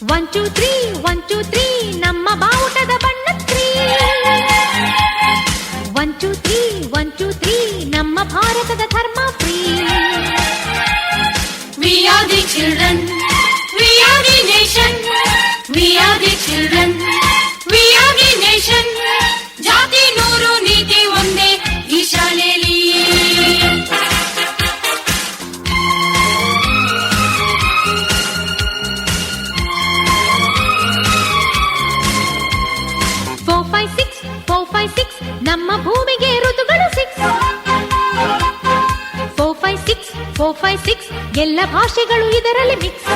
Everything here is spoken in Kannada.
1 2 3 1 2 3 ನಮ್ಮ ಬಾವುಟದ ಬಣ್ಣ 3 1 2 3 1 2 3 ನಮ್ಮ ಭಾರತದ ಧರ್ಮ free. We are the children, we are the nation, we are the children, we are the nation. ಜಾತಿ ನೂರು ನೀತಿ ಒಂದೇ ಈ ಶಾಲೆಯಲ್ಲಿ. ನಮ್ಮ ಭೂಮಿಗೆ ಋತುಗಳು 6 4 5 6 4 5 6 ಎಲ್ಲ ಭಾಷೆಗಳು ಇದರಲ್ಲಿ ಮಿಕ್ಸ್.